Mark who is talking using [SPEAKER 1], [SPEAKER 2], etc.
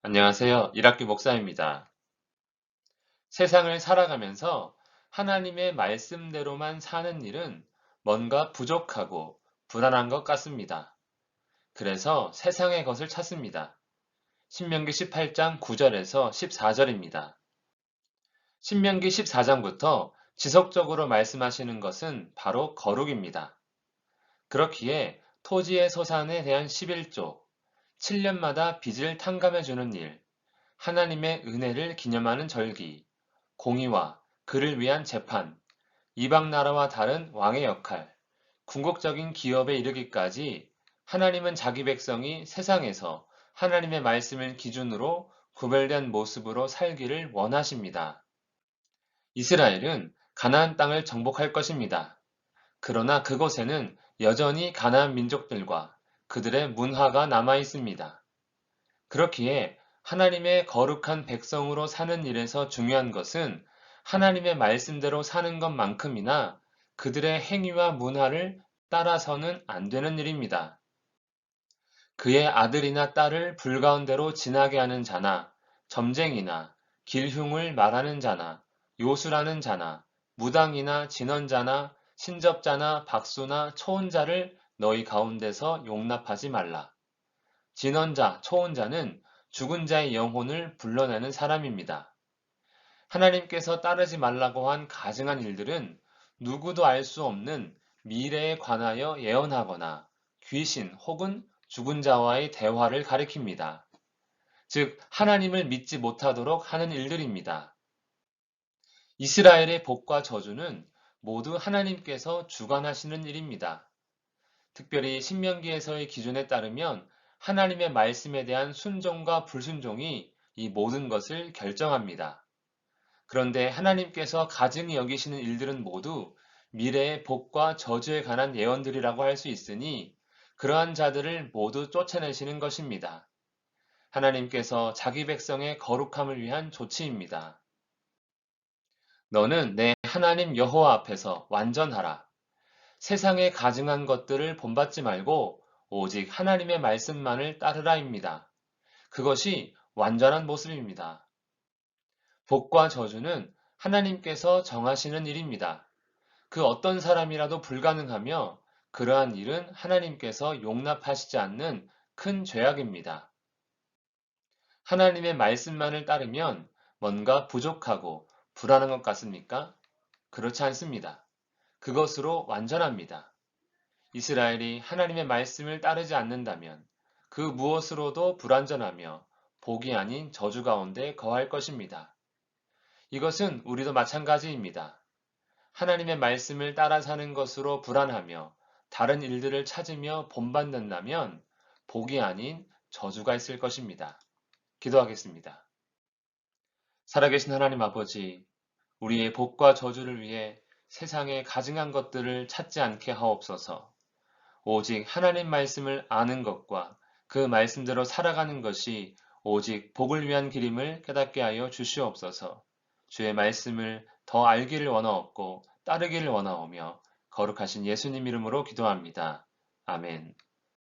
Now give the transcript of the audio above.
[SPEAKER 1] 안녕하세요. 일학기 목사입니다. 세상을 살아가면서 하나님의 말씀대로만 사는 일은 뭔가 부족하고 불안한 것 같습니다. 그래서 세상의 것을 찾습니다. 신명기 18장 9절에서 14절입니다. 신명기 14장부터 지속적으로 말씀하시는 것은 바로 거룩입니다. 그렇기에 토지의 소산에 대한 11조, 7년마다 빚을 탕감해주는 일, 하나님의 은혜를 기념하는 절기, 공의와 그를 위한 재판, 이방 나라와 다른 왕의 역할, 궁극적인 기업에 이르기까지 하나님은 자기 백성이 세상에서 하나님의 말씀을 기준으로 구별된 모습으로 살기를 원하십니다. 이스라엘은 가나안 땅을 정복할 것입니다. 그러나 그곳에는 여전히 가나안 민족들과 그들의 문화가 남아 있습니다. 그렇기에 하나님의 거룩한 백성으로 사는 일에서 중요한 것은 하나님의 말씀대로 사는 것만큼이나 그들의 행위와 문화를 따라서는 안 되는 일입니다. 그의 아들이나 딸을 불가운데로 지나게 하는 자나 점쟁이나 길흉을 말하는 자나 요술하는 자나 무당이나 진언자나 신접자나 박수나 초혼자를 너희 가운데서 용납하지 말라. 진언자, 초혼자는 죽은 자의 영혼을 불러내는 사람입니다. 하나님께서 따르지 말라고 한 가증한 일들은 누구도 알 수 없는 미래에 관하여 예언하거나 귀신 혹은 죽은 자와의 대화를 가리킵니다. 즉, 하나님을 믿지 못하도록 하는 일들입니다. 이스라엘의 복과 저주는 모두 하나님께서 주관하시는 일입니다. 특별히 신명기에서의 기준에 따르면 하나님의 말씀에 대한 순종과 불순종이 이 모든 것을 결정합니다. 그런데 하나님께서 가증히 여기시는 일들은 모두 미래의 복과 저주에 관한 예언들이라고 할 수 있으니 그러한 자들을 모두 쫓아내시는 것입니다. 하나님께서 자기 백성의 거룩함을 위한 조치입니다. 너는 내 하나님 여호와 앞에서 완전하라. 세상에 가증한 것들을 본받지 말고 오직 하나님의 말씀만을 따르라입니다. 그것이 완전한 모습입니다. 복과 저주는 하나님께서 정하시는 일입니다. 그 어떤 사람이라도 불가능하며 그러한 일은 하나님께서 용납하시지 않는 큰 죄악입니다. 하나님의 말씀만을 따르면 뭔가 부족하고 불안한 것 같습니까? 그렇지 않습니다. 그것으로 완전합니다. 이스라엘이 하나님의 말씀을 따르지 않는다면 그 무엇으로도 불완전하며 복이 아닌 저주 가운데 거할 것입니다. 이것은 우리도 마찬가지입니다. 하나님의 말씀을 따라 사는 것으로 불안하며 다른 일들을 찾으며 본받는다면 복이 아닌 저주가 있을 것입니다. 기도하겠습니다. 살아계신 하나님 아버지, 우리의 복과 저주를 위해 세상에 가증한 것들을 찾지 않게 하옵소서. 오직 하나님 말씀을 아는 것과 그 말씀대로 살아가는 것이 오직 복을 위한 길임을 깨닫게 하여 주시옵소서. 주의 말씀을 더 알기를 원하옵고 따르기를 원하오며 거룩하신 예수님 이름으로 기도합니다. 아멘.